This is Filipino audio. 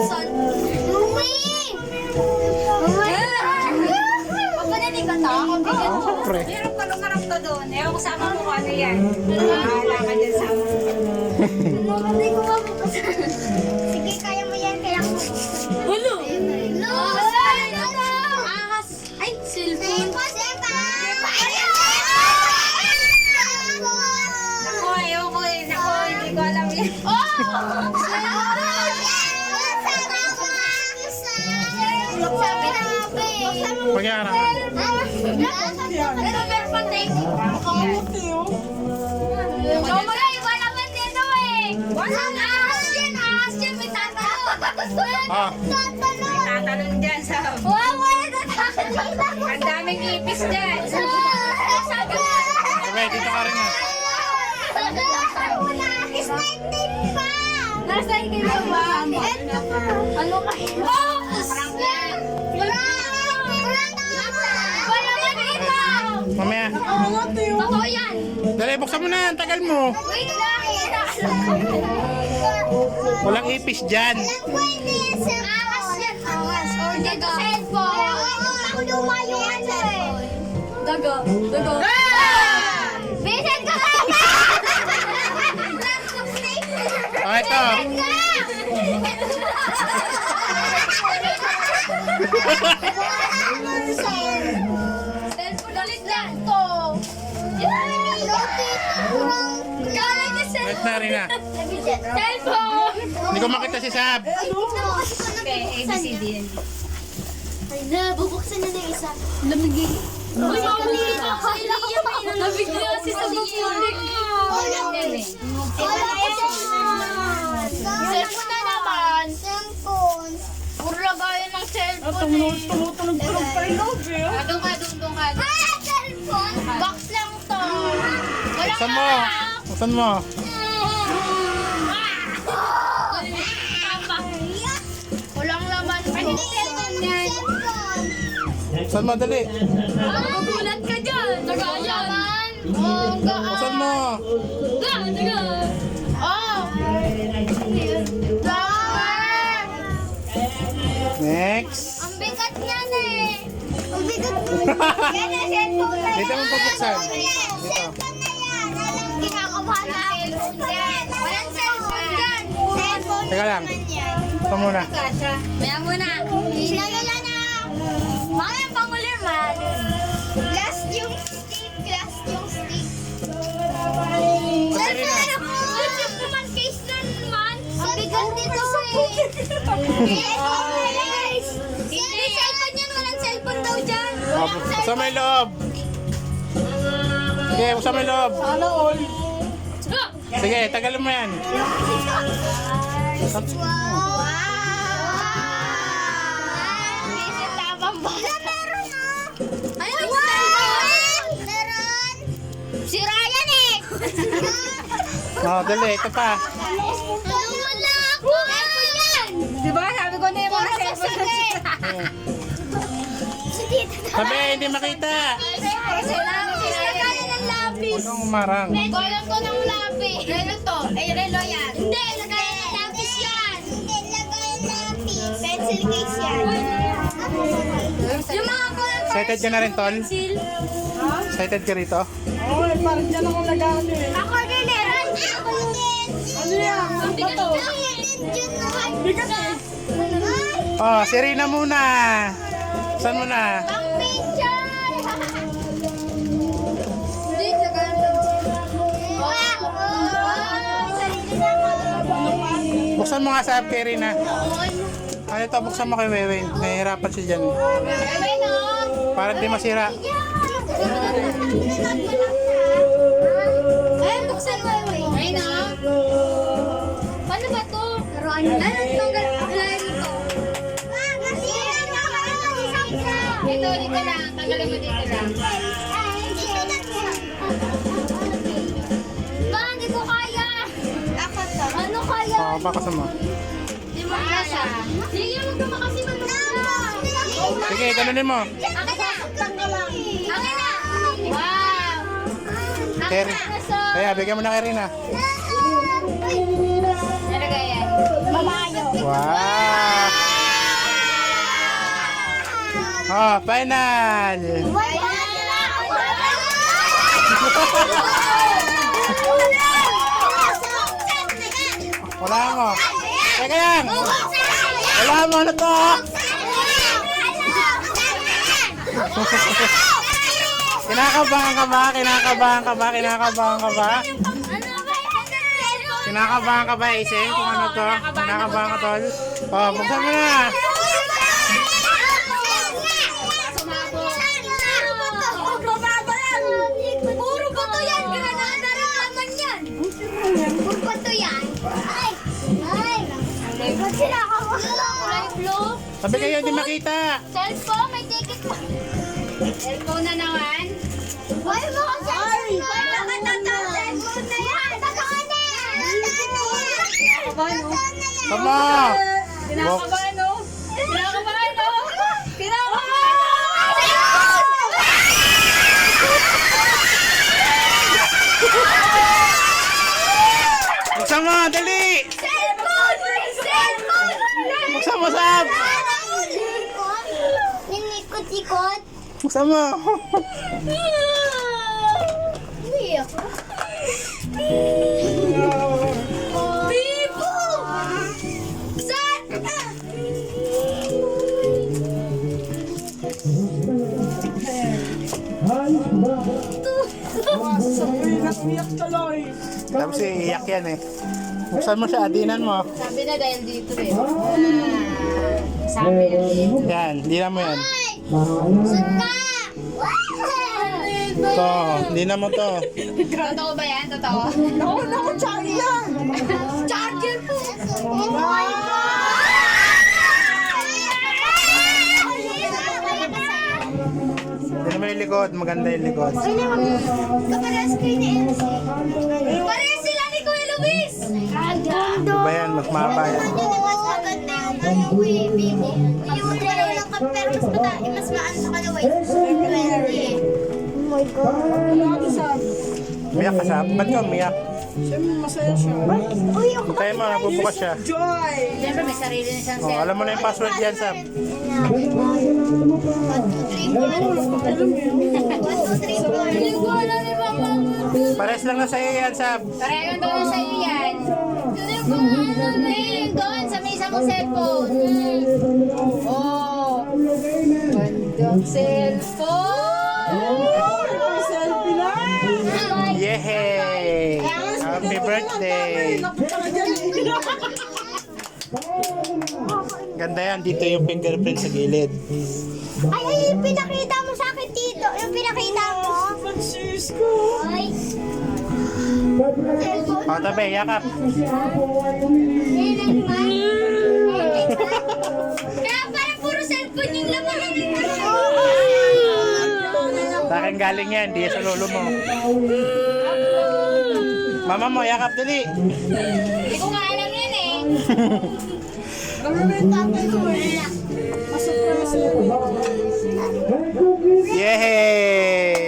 Buksan. Papanalig ka ta? Pre. Meron pa lumarap to doon. Ewan ko sama mo kung ano yan. Bahala ka dyan sa mo. Hindi ko mabuksan. Sige, kaya mo yan. Kaya mo. Hulo! Ahas. Ay, cellphone. Naku, ewan ko eh. Naku, hindi ko alam yan. Sabi na nga ba eh. Pag-iarang. Pero meron pa take. Wala, iba naman dito eh. Ahas yan, may tatanong. Ah. Tatanong. Tatalon dyan sa... Wow, wala na tatanong. Ang daming ipis dyan. Sabi na. Okay, dito ka rin ah. Snipe pa! Nasa kayo ba? Ano kayo? Prank yan! Wala man ito! Mamaya. Totoo yan! Dali, buksan mo na. Tagal mo. Wait lang! Walang ipis dyan. Ahas yan! Ahas! Or dito cellphone! Ako lumayo nga cellphone! Daga! Daga! Bisan ka ba? Ah, ito. Cellphone ulit lang to! Galing na Wait na rin ah. cellphone! Hindi ko makita si Sab. Okay, ABCD yan. Ay na, bubuksan na ng isa. Lamigi. Uy, mamuli ka! Nabigla si sa bubulik. Yan eh. Cellphone na naman. Cellphone. Puro lagayan ng cellphone eh. Tumutunog pa rin loob eh. Doon ka. Ah, cellphone! Box lang to. Wala Buksan mo. Buksan mo. Walang laman. Ano yung cellphone yan? Buksan mo, dali. Magugulat ka dyan. Nagayan. Oh, gaan. Buksan mo. Oh. Gaan. Next. Ang bigat niyan eh. Ang bigat mo. Yan ang cellphone na yan. Dito mo pabuksan. Dito. Cellphone na yan. Alam, kinakabahan na cellphone yan. Walang cellphone yan. Cellphone Teka lang. naman yan. Buksan muna. Kasha. Maya muna. Sinagala na. Mga pangulir man. Last yung stick. Pati rin ah. Last naman case na naman. Ang bigat nito eh. Hindi cellphone yan. Walang cellphone daw dyan. Oh, buksan mo yung loob. Sige, buksan mo yung loob. Sige, tagalin mo yan. Wow! Visit tabang ba? Meron ah! Ayun! Meron! Si Ryan eh! Oh, dali. Ito pa. Wala ako! Cellphone yan! Diba? Sabi ko na yung mga cellphone. Si Tita. Sabi, hindi makita. Lagayan ng lapis. Huwag kang umarang. Lagayan ko ng lapis. Relo to. Ay, relo yan. Hindi, lagayan ng lapis yan. Hindi, lagayan lapis. Pencil case yan. Yung mga kulang Excited ka na rin, Tol? pencil. Excited ka rito? Oo, parang dyan ako nag-ano eh. Ako din eh. Ako din. Ano yan? Ano ba to? Bigat eh. Oh, si Rina muna. Saan mo na? Pang picture. Hindi, lagayan lang. Buksan mo nga sa app kay Rina. Ano ito, buksan mo kay Wewe. Nahihirapan siya dyan. Bye no. Para di masira. Ay, buksan mo. Ay no. Paano ba to? Laruan na. Ano ito? Dito lang. Tanggalin mo dito lang. Ba, hindi ko kaya. Ako to. Ano kaya? Oh, baka sama. Di mo kaya. Sige, magkama kasi Sige, ganunin mo. Akin na. Akin na. Wow. Kay Kaya, bigyan mo na kay Rina. Nalagay yan. Mamayo. Wow! Oh, final! Wala mo. Teka lang. Wala mo na to. Kinakabahan ka ba? Kinakabahan ka ba? Kinakabahan ka ba? Kinakabahan ka ba, Iseng? Kung ano to? Kinakabahan ka, tol? Oh, buksan mo na. Puro bato yan! Granada rin naman yan! Puro bato yan! Ay! Ba't sila kulay blue? Sabi kayo, hindi makita. Cellphone, may ticket pa. Cellphone na naman. Ay, mga cellphone! Nakatataw cellphone na yan! Totoo na! Kinakabahan, no? Tama. Kinakabahan, no? Kinakabahan, no? Kinakabahan! Buksan mo, dali. Cellphone! Cellphone! Buksan mo, Sab. Ninikot-ikot. Buksan mo. Uy, ako. Bibo! Saan? Tapos iiyak yan eh. Buksan mo siya, adinan mo. Sabi na dahil dito eh. Sabi na dito. Yan, dinan mo yan. Saan ka? To, dinan mo to. Totoo ba yan? Totoo? Charger po! Dinan mo yung likod, maganda yung likod. Kaparas kayo ni Elsie. Pares sila ni Kuya Luis! Di ba yan, mas mahaba yan. Ano mas maganda yung ano ko eh, baby. Yung dalaw lang ka, pero mas mataas, mas maano sa kalawa eh. 20. Oh my God. Umiyak ka, Sab. Ba't ka umiyak? Uy, ako Tayo mo, nabubukas siya. Siyempre may sarili na siyang Oh, alam mo na yung password yan, Sab. 1, 2, 3, 4. 1, 2, 3, 4. Hindi ko alam ni Mama. Pares lang na sa'yo yan, Sab. Pareho daw na sa'yo yan. Hindi ko alam eh. Doon sa may isang cellphone. Oh. Gandang cellphone. Yehey! Happy birthday! Ganda yan, dito yung fingerprint sa gilid. Ay, yung pinakita mo sa akin dito. Yung pinakita mo. Ay. O, tabi, yakap. Kaya parang puro cellphone yung laman ng Sa akin galing yan, di sa lolo mo. Mama mo, yakap, dali. Hindi ko nga alam yan eh. Yehey!